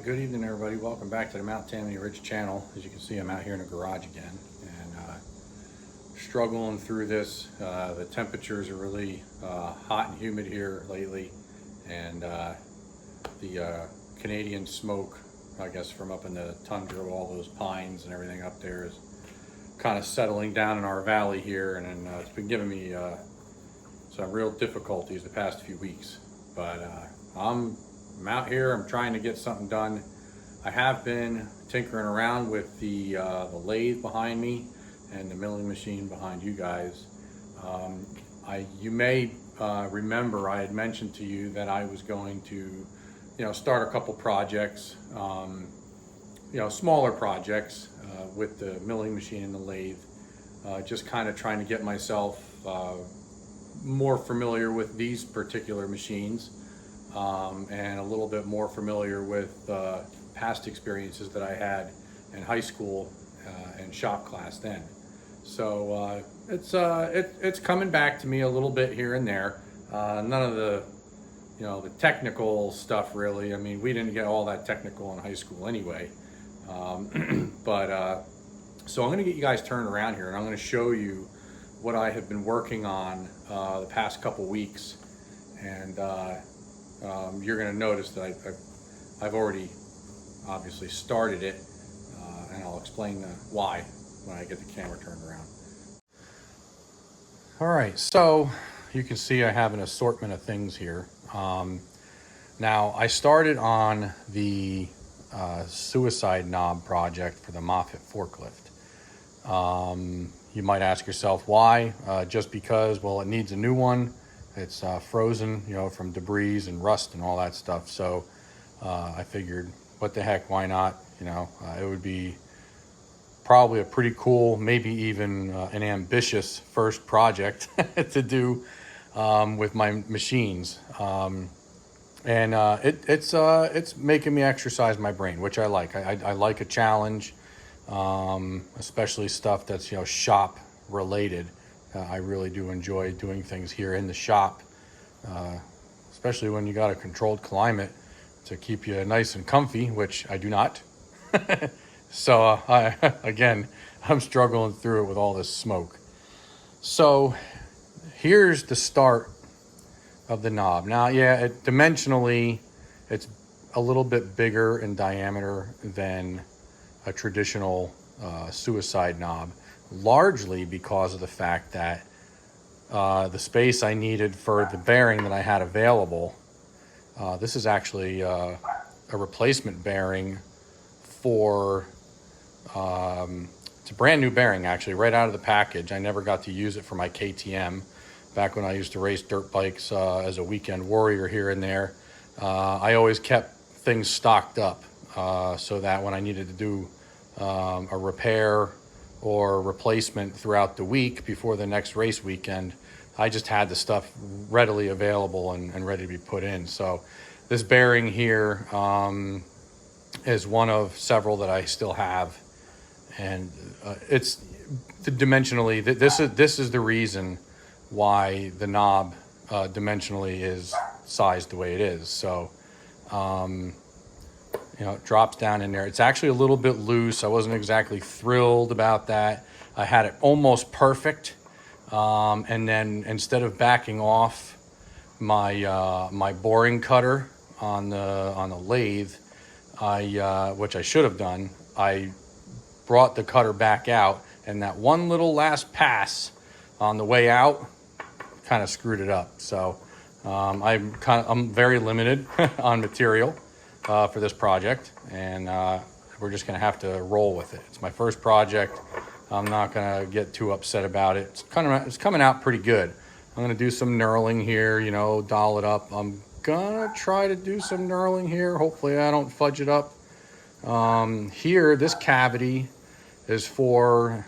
Good evening, everybody. Welcome back to the Mount Tammany Ridge channel. As you can see, I'm out here in the garage again and struggling through this. The temperatures are really hot and humid here lately, and the Canadian smoke, I guess, from up in the tundra, all those pines and everything up there is kind of settling down in our valley here, and it's been giving me some real difficulties the past few weeks. But I'm out here, I'm trying to get something done. I have been tinkering around with the lathe behind me and the milling machine behind you guys. You may remember I had mentioned to you that I was going to, start a couple projects, smaller projects with the milling machine and the lathe, just kind of trying to get myself more familiar with these particular machines. And a little bit more familiar with past experiences that I had in high school and shop class then. So it's coming back to me a little bit here and there. None of the the technical stuff really. I mean, we didn't get all that technical in high school anyway. So I'm going to get you guys turned around here, and I'm going to show you what I have been working on the past couple weeks, and you're going to notice that I've already obviously started it, and I'll explain why when I get the camera turned around. All right, so you can see I have an assortment of things here. Now, I started on the suicide knob project for the Moffett forklift. You might ask yourself why. Just because, well, it needs a new one. It's frozen, from debris and rust and all that stuff. So I figured, what the heck, why not? It would be probably a pretty cool, maybe even an ambitious first project to do with my machines. It's making me exercise my brain, which I like. I like a challenge, especially stuff that's shop related. I really do enjoy doing things here in the shop, especially when you got a controlled climate to keep you nice and comfy, which I do not. So I'm struggling through it with all this smoke. So here's the start of the knob. Now, dimensionally, it's a little bit bigger in diameter than a traditional suicide knob, largely because of the fact that the space I needed for the bearing that I had available, this is actually a replacement bearing for, it's a brand new bearing actually, right out of the package. I never got to use it for my KTM back when I used to race dirt bikes as a weekend warrior here and there. I always kept things stocked up so that when I needed to do a repair or replacement throughout the week before the next race weekend, I just had the stuff readily available and ready to be put in. So this bearing here is one of several that I still have, and it's dimensionally, this is the reason why the knob dimensionally is sized the way it is. So it drops down in there. It's actually a little bit loose. I wasn't exactly thrilled about that. I had it almost perfect. And then instead of backing off my boring cutter on the lathe, which I should have done, I brought the cutter back out, and that one little last pass on the way out kind of screwed it up. So I'm very limited on material for this project, and we're just gonna have to roll with it. It's my first project. I'm not gonna get too upset about it. It's coming out pretty good. I'm gonna do some knurling here, doll it up. I'm gonna try to do some knurling here. Hopefully I don't fudge it up. Here, this cavity is for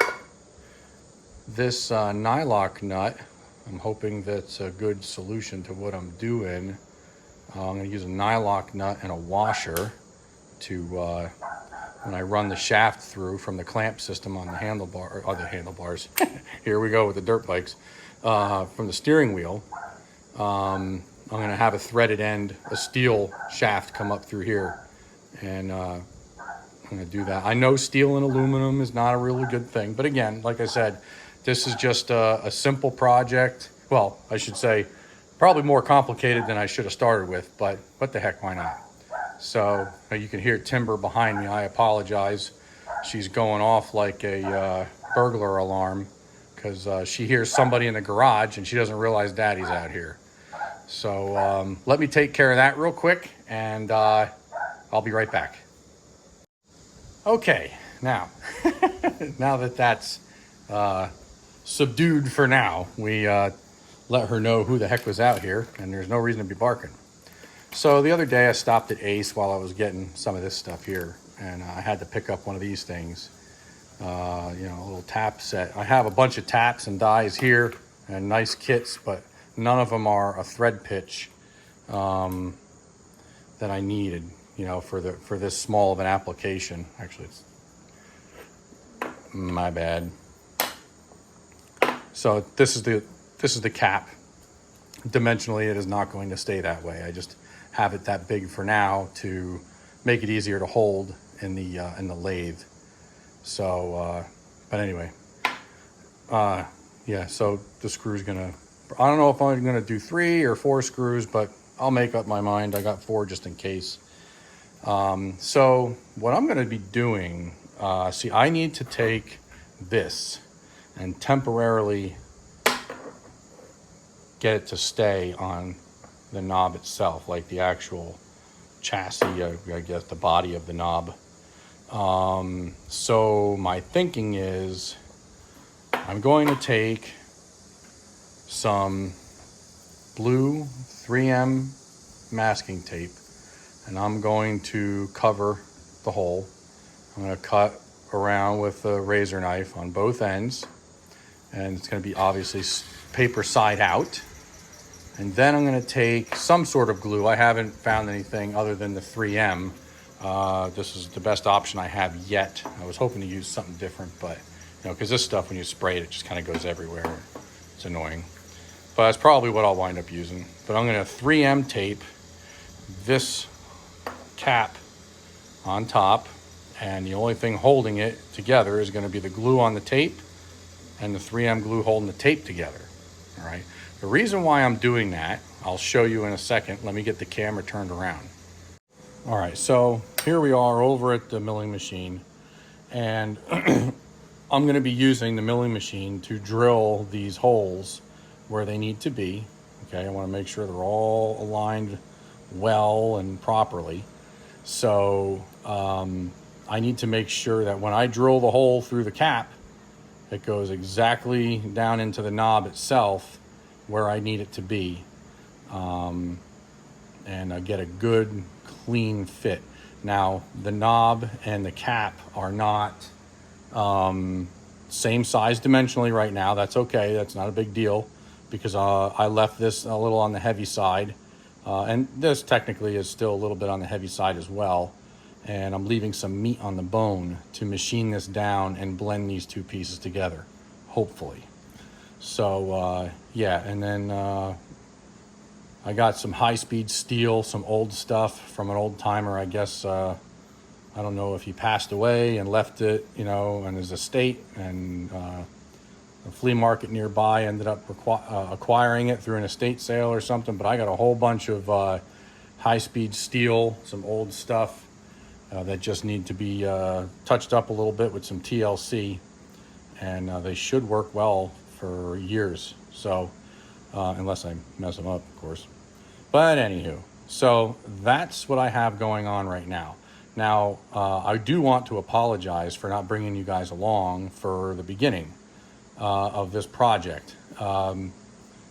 this nylock nut. I'm hoping that's a good solution to what I'm doing. I'm gonna use a nylock nut and a washer to, when I run the shaft through from the clamp system on the handlebars, here we go with the dirt bikes, from the steering wheel, I'm gonna have a threaded end, a steel shaft come up through here And I'm going to do that. I know steel and aluminum is not a really good thing. But again, like I said, this is just a simple project. Well, I should say probably more complicated than I should have started with. But what the heck, why not? So you can hear Timber behind me. I apologize. She's going off like a burglar alarm because she hears somebody in the garage and she doesn't realize Daddy's out here. So let me take care of that real quick, and I'll be right back. Okay, now, now that that's subdued for now, we let her know who the heck was out here, and there's no reason to be barking. So the other day I stopped at Ace while I was getting some of this stuff here, and I had to pick up one of these things, a little tap set. I have a bunch of taps and dies here and nice kits, but none of them are a thread pitch that I needed, for this small of an application. Actually, it's my bad. So this is the cap. Dimensionally, it is not going to stay that way. I just have it that big for now to make it easier to hold in the lathe. So, but anyway, yeah. So the screw's gonna. I don't know if I'm gonna do 3 or 4 screws, but I'll make up my mind. I got 4 just in case. So what I'm gonna be doing, see, I need to take this and temporarily get it to stay on the knob itself, like the actual chassis, I guess the body of the knob. So my thinking is I'm going to take some blue 3M masking tape and I'm going to cover the hole. I'm going to cut around with a razor knife on both ends, and it's going to be obviously paper side out. And then I'm going to take some sort of glue. I haven't found anything other than the 3M. This is the best option I have yet. I was hoping to use something different, but because this stuff, when you spray it, it just kind of goes everywhere. It's annoying. But that's probably what I'll wind up using. But I'm going to 3M tape this cap on top, and the only thing holding it together is going to be the glue on the tape and the 3M glue holding the tape together. All right. The reason why I'm doing that, I'll show you in a second. Let me get the camera turned around. All right, so here we are over at the milling machine, and I'm going to be using the milling machine to drill these holes where they need to be. Okay, I want to make sure they're all aligned well and properly. So I need to make sure that when I drill the hole through the cap, it goes exactly down into the knob itself where I need it to be, and I get a good clean fit. Now the knob and the cap are not same size dimensionally right now. That's okay, that's not a big deal, because I left this a little on the heavy side, and this technically is still a little bit on the heavy side as well, and I'm leaving some meat on the bone to machine this down and blend these two pieces together, hopefully. So yeah, and then I got some high-speed steel, some old stuff from an old timer. I guess I don't know if he passed away and left it, in his estate, and a flea market nearby ended up acquiring it through an estate sale or something. But I got a whole bunch of high-speed steel, some old stuff that just need to be touched up a little bit with some TLC, and they should work well for years. So unless I mess them up, of course. But anywho, so that's what I have going on right now. Now, I do want to apologize for not bringing you guys along for the beginning of this project. I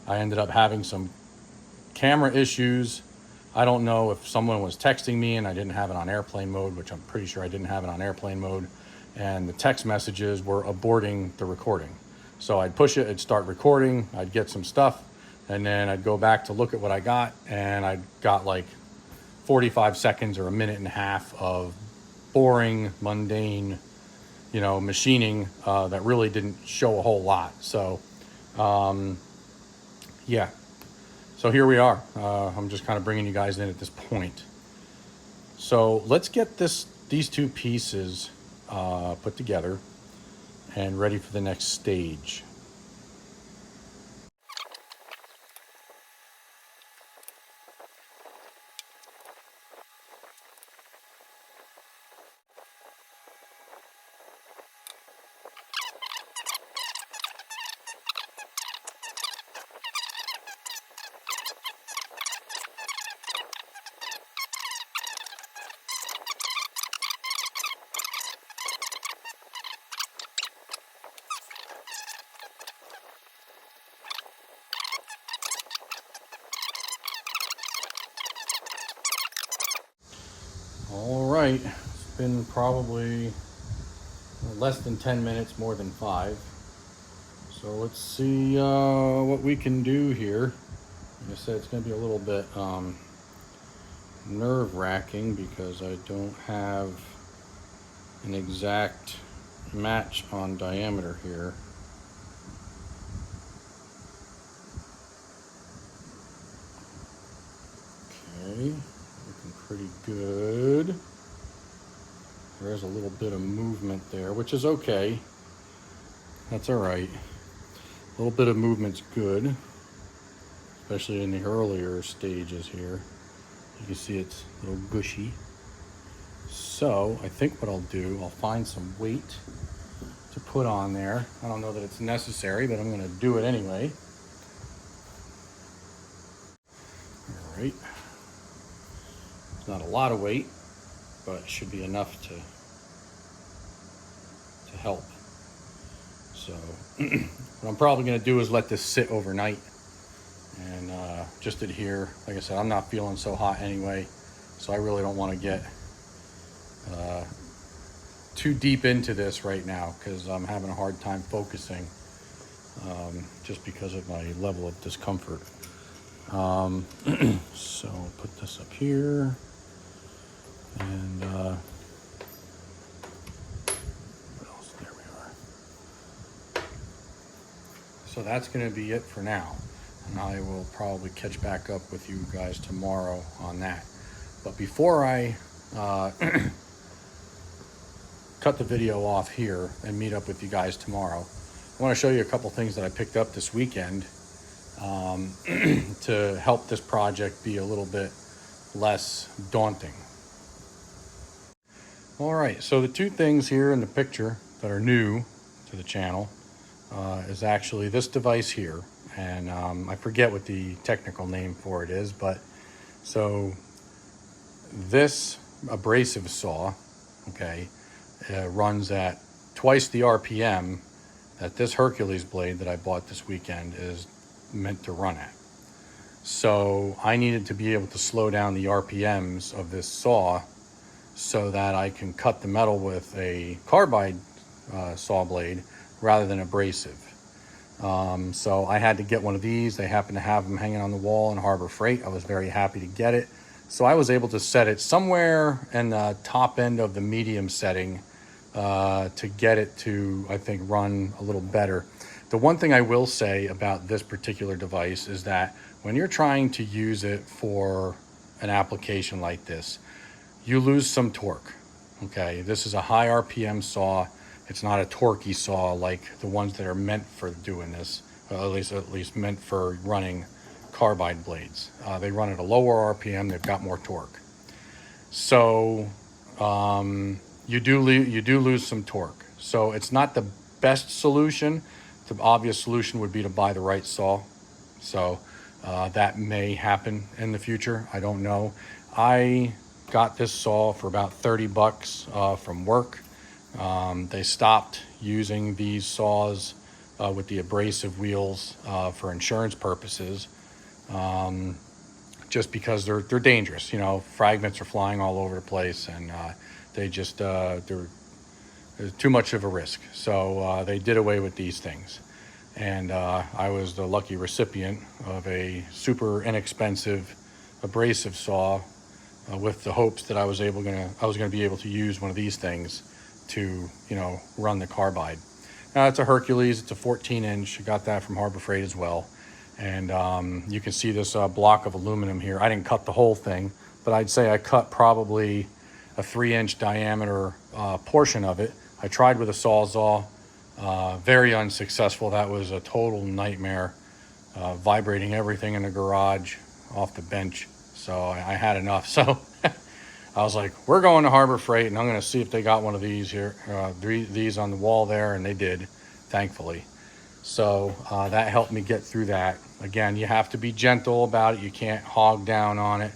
ended up having some camera issues. I don't know if someone was texting me and I didn't have it on airplane mode, which I'm pretty sure I didn't have it on airplane mode, and the text messages were aborting the recording. So I'd push it, it'd start recording, I'd get some stuff, and then I'd go back to look at what I got, and I got like 45 seconds or a minute and a half of boring, mundane, machining that really didn't show a whole lot. So, yeah. So here we are. I'm just kind of bringing you guys in at this point. So let's get these two pieces put together and ready for the next stage. All right, it's been probably less than 10 minutes, more than 5. So let's see what we can do here. Like I said, it's going to be a little bit nerve-wracking because I don't have an exact match on diameter here. Okay, looking pretty good. There's a little bit of movement there, which is okay. That's all right. A little bit of movement's good, especially in the earlier stages here. You can see it's a little gushy. So I think what I'll do, I'll find some weight to put on there. I don't know that it's necessary, but I'm going to do it anyway. All right. It's not a lot of weight, but it should be enough to help. So what I'm probably going to do is let this sit overnight and just adhere. Like I said, I'm not feeling so hot anyway, so I really don't want to get too deep into this right now because I'm having a hard time focusing just because of my level of discomfort. So I'll put this up here and what else? There we are. So that's going to be it for now, and I will probably catch back up with you guys tomorrow on that. But before I cut the video off here and meet up with you guys tomorrow, I want to show you a couple things that I picked up this weekend to help this project be a little bit less daunting. All right, so the two things here in the picture that are new to the channel is actually this device here, and I forget what the technical name for it is, but so this abrasive saw, okay, runs at twice the RPM that this Hercules blade that I bought this weekend is meant to run at. So I needed to be able to slow down the RPMs of this saw so that I can cut the metal with a carbide saw blade rather than abrasive. So I had to get one of these. They happen to have them hanging on the wall in Harbor Freight. I was very happy to get it. So I was able to set it somewhere in the top end of the medium setting to get it to, I think, run a little better. The one thing I will say about this particular device is that when you're trying to use it for an application like this, you lose some torque, okay? This is a high RPM saw. It's not a torquey saw like the ones that are meant for doing this, at least meant for running carbide blades. They run at a lower RPM, they've got more torque. So you do lose some torque. So it's not the best solution. The obvious solution would be to buy the right saw. So that may happen in the future. I don't know. I got this saw for about 30 bucks from work. They stopped using these saws with the abrasive wheels for insurance purposes, just because they're dangerous. You know, fragments are flying all over the place, and they just they're too much of a risk. So they did away with these things, and I was the lucky recipient of a super inexpensive abrasive saw with the hopes that I was gonna be able to use one of these things to, you know, run the carbide. Now it's a Hercules, it's a 14-inch. I got that from Harbor Freight as well. And you can see this block of aluminum here. I didn't cut the whole thing, but I'd say I cut probably a 3-inch diameter portion of it. I tried with a Sawzall, very unsuccessful. That was a total nightmare, vibrating everything in the garage off the bench. So I had enough. So I was like, we're going to Harbor Freight, and I'm going to see if they got one of these here, these on the wall there, and they did, thankfully. So that helped me get through that. Again, you have to be gentle about it. You can't hog down on it.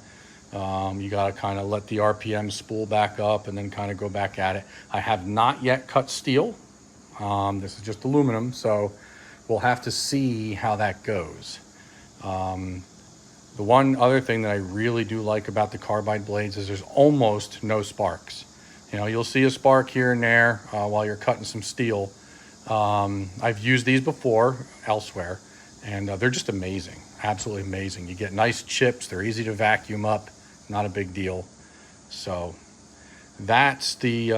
You got to kind of let the RPM spool back up and then kind of go back at it. I have not yet cut steel. This is just aluminum, so we'll have to see how that goes. The one other thing that I really do like about the carbide blades is there's almost no sparks. You know, you'll see a spark here and there while you're cutting some steel. I've used these before elsewhere, and they're just amazing, absolutely amazing. You get nice chips, they're easy to vacuum up, not a big deal. So that's the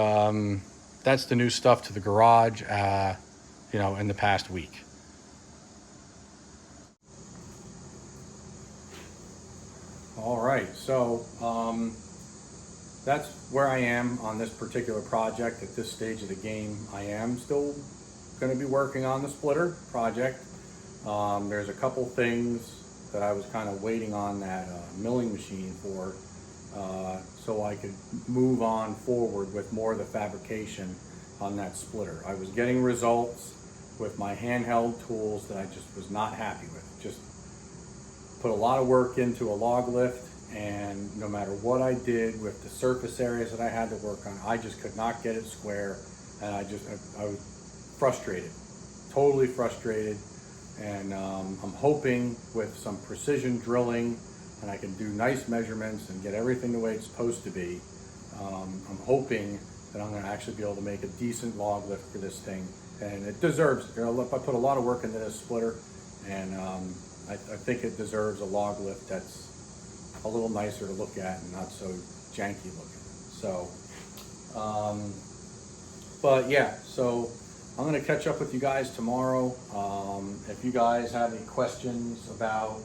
new stuff to the garage, you know, in the past week. All right, so that's where I am on this particular project at this stage of the game. I am still going to be working on the splitter project. There's a couple things that I was kind of waiting on that milling machine for, so I could move on forward with more of the fabrication on that splitter. I was getting results with my handheld tools that I just was not happy with. Just put a lot of work into a log lift, and no matter what I did with the surface areas that I had to work on, I just could not get it square, and I was frustrated, totally frustrated. And I'm hoping with some precision drilling, and I can do nice measurements and get everything the way it's supposed to be, I'm hoping that I'm going to actually be able to make a decent log lift for this thing, and it deserves it. You know, I put a lot of work into this splitter, and I think it deserves a log lift that's a little nicer to look at and not so janky looking. So, but yeah, so I'm going to catch up with you guys tomorrow. If you guys have any questions about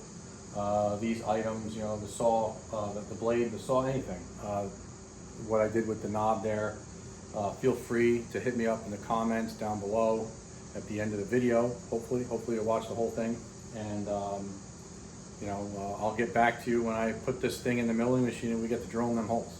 these items, you know, the saw, the blade, the saw, anything, what I did with the knob there, feel free to hit me up in the comments down below at the end of the video. Hopefully you'll watch the whole thing. And you know, I'll get back to you when I put this thing in the milling machine and we get to drilling them holes.